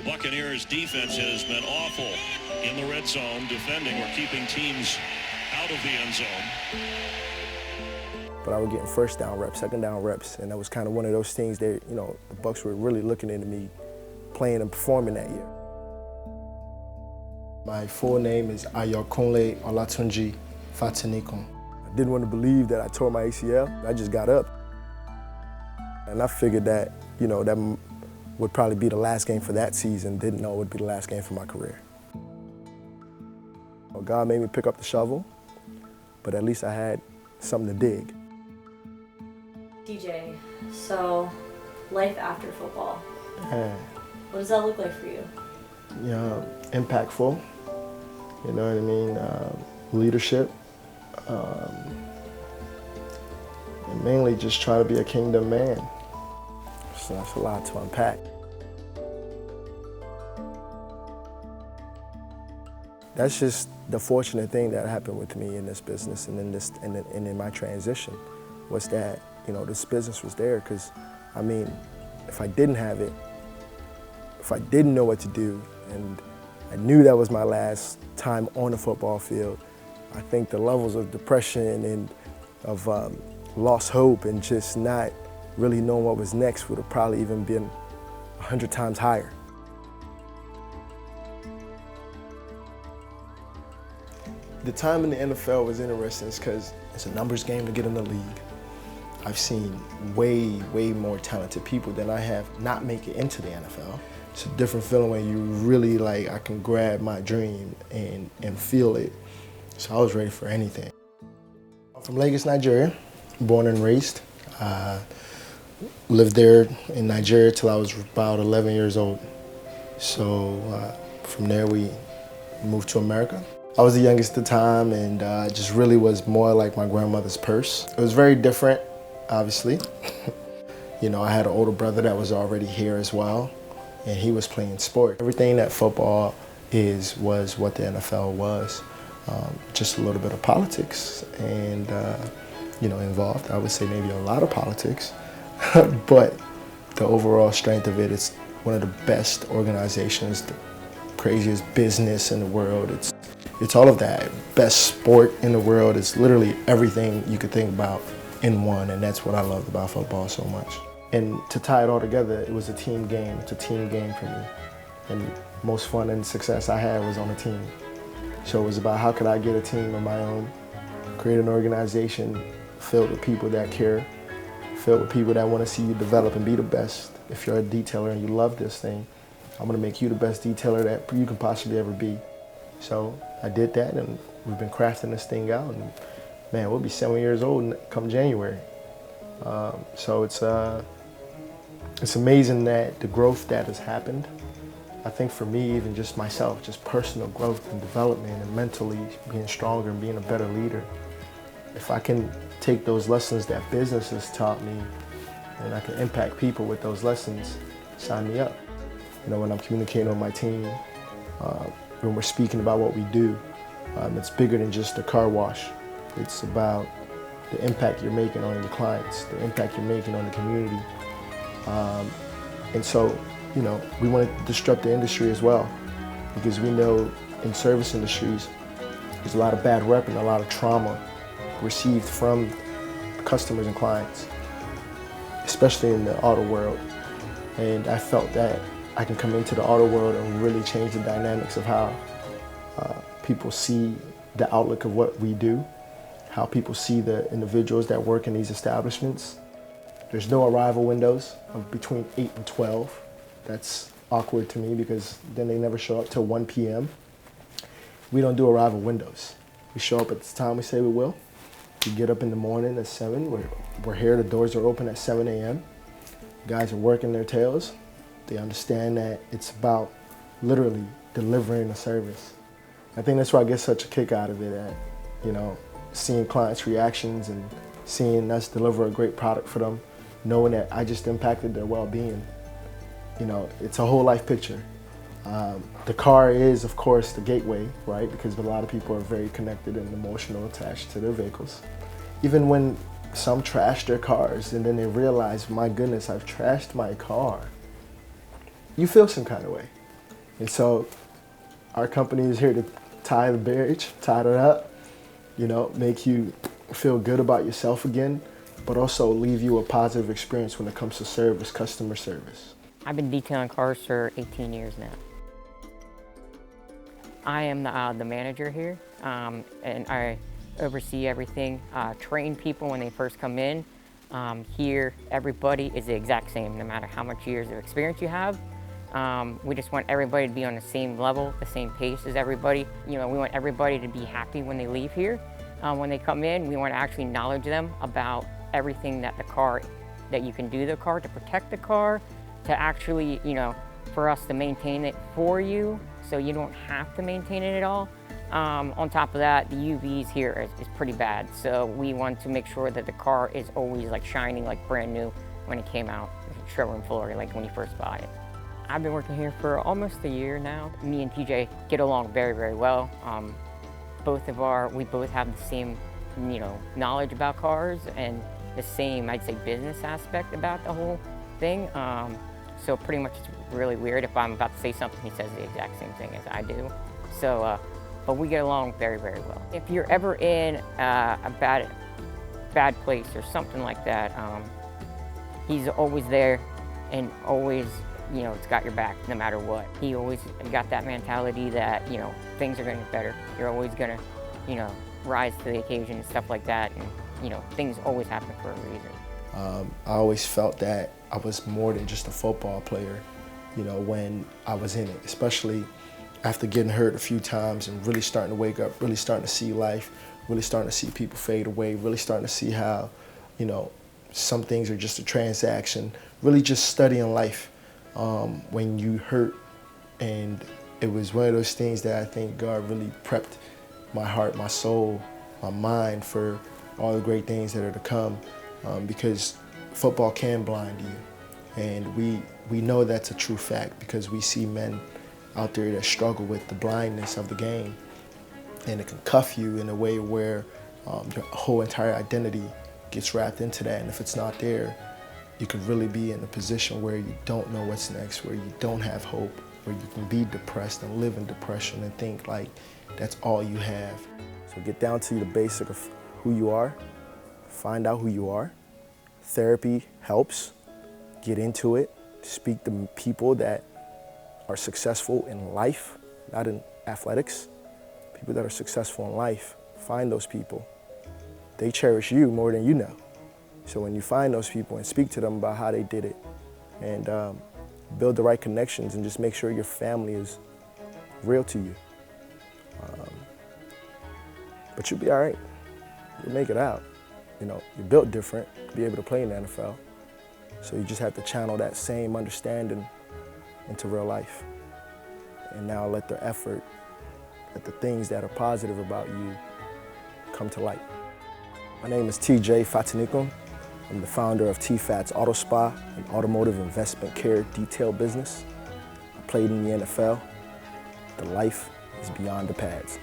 The Buccaneers defense has been awful in the red zone, defending or keeping teams out of the end zone. But I was getting first down reps, second down reps, and that was kind of one of those things that, you know, the Bucs were really looking into me playing and performing that year. My full name is Ayokunle Olatunji Fatinikun. I didn't want to believe that I tore my ACL. I just got up. And I figured that, you know, that would probably be the last game for that season. Didn't know it would be the last game for my career. Well, God made me pick up the shovel, but at least I had something to dig. DJ, so life after football. Yeah. What does that look like for you? Yeah, impactful, you know what I mean, leadership, and mainly just try to be a kingdom man. So that's a lot to unpack. That's just the fortunate thing that happened with me in this business and in my transition was that, you know, this business was there because, I mean, if I didn't have it, if I didn't know what to do, and I knew that was my last time on the football field, I think the levels of depression and of lost hope and just not really knowing what was next would have probably even been 100 times higher. The time in the NFL was interesting because it's a numbers game to get in the league. I've seen way more talented people than I have not make it into the NFL. It's a different feeling when you really I can grab my dream and feel it. So I was ready for anything. I'm from Lagos, Nigeria, born and raised. Lived there in Nigeria till I was about 11 years old. So from there we moved to America. I was the youngest at the time and just really was more like my grandmother's purse. It was very different, obviously. You know, I had an older brother that was already here as well, and he was playing sport. Everything that football was what the NFL was. Just a little bit of politics and, you know, involved. I would say maybe a lot of politics, but the overall strength of it, it's one of the best organizations, the craziest business in the world. It's all of that. Best sport in the world. It's literally everything you could think about in one, and that's what I loved about football so much. And to tie it all together, it was a team game. It's a team game for me. And most fun and success I had was on a team. So it was about how could I get a team of my own, create an organization filled with people that care, filled with people that want to see you develop and be the best. If you're a detailer and you love this thing, I'm going to make you the best detailer that you can possibly ever be. So I did that, and we've been crafting this thing out, and man, we'll be 7 years old come January. So it's amazing that the growth that has happened. I think for me, even just myself, just personal growth and development and mentally being stronger and being a better leader. If I can take those lessons that business has taught me and I can impact people with those lessons, sign me up. You know, when I'm communicating with my team, when we're speaking about what we do, it's bigger than just a car wash. It's about the impact you're making on your clients, the impact you're making on the community. And so, you know, we want to disrupt the industry as well, because we know in service industries, there's a lot of bad rep and a lot of trauma received from customers and clients, especially in the auto world. And I felt that I can come into the auto world and really change the dynamics of how people see the outlook of what we do, how people see the individuals that work in these establishments. There's no arrival windows of between 8 and 12. That's awkward to me because then they never show up till 1 p.m. We don't do arrival windows. We show up at the time we say we will. We get up in the morning at 7. We're here, the doors are open at 7 a.m. Guys are working their tails. They understand that it's about literally delivering a service. I think that's why I get such a kick out of it, at, you know, seeing clients' reactions and seeing us deliver a great product for them, knowing that I just impacted their well-being. You know, it's a whole life picture. The car is, of course, the gateway, right? Because a lot of people are very connected and emotional attached to their vehicles. Even when some trash their cars and then they realize, my goodness, I've trashed my car. You feel some kind of way. And so our company is here to tie the marriage, tie it up, you know, make you feel good about yourself again, but also leave you a positive experience when it comes to service, customer service. I've been detailing cars for 18 years now. I am the manager here, and I oversee everything, train people when they first come in. Here, everybody is the exact same, no matter how much years of experience you have. We just want everybody to be on the same level, the same pace as everybody. You know, we want everybody to be happy when they leave here. When they come in, we want to actually acknowledge them about everything that you can do to the car, to protect the car, to actually, you know, for us to maintain it for you, so you don't have to maintain it at all. On top of that, the UVs here is pretty bad, so we want to make sure that the car is always like shining like brand new when it came out, showroom floor, like when you first buy it. I've been working here for almost a year now. Me and TJ get along very, very well. We both have the same, you know, knowledge about cars and the same, I'd say, business aspect about the whole thing. So pretty much it's really weird if I'm about to say something, he says the exact same thing as I do. So, but we get along very, very well. If you're ever in a bad place or something like that, he's always there and always, you know, it's got your back no matter what. He always got that mentality that, you know, things are gonna get better. You're always gonna, you know, rise to the occasion and stuff like that. And, you know, things always happen for a reason. I always felt that I was more than just a football player, you know, when I was in it, especially after getting hurt a few times and really starting to wake up, really starting to see life, really starting to see people fade away, really starting to see how, you know, some things are just a transaction, really just studying life when you hurt. And it was one of those things that I think God really prepped my heart, my soul, my mind for all the great things that are to come, because football can blind you. And we know that's a true fact because we see men out there that struggle with the blindness of the game. And it can cuff you in a way where your whole entire identity gets wrapped into that. And if it's not there, you could really be in a position where you don't know what's next, where you don't have hope, where you can be depressed and live in depression and think like that's all you have. So get down to the basic of who you are, find out who you are. Therapy helps. Get into it. Speak to people that are successful in life, not in athletics. People that are successful in life, find those people. They cherish you more than you know. So when you find those people and speak to them about how they did it and build the right connections and just make sure your family is real to you. But you'll be all right. You'll make it out. You know, you're built different to be able to play in the NFL. So you just have to channel that same understanding into real life. And now let the effort, let the things that are positive about you come to light. My name is TJ Fatinikun. I'm the founder of T-Fats Auto Spa, an automotive investment care detail business. I played in the NFL. The life is beyond the pads.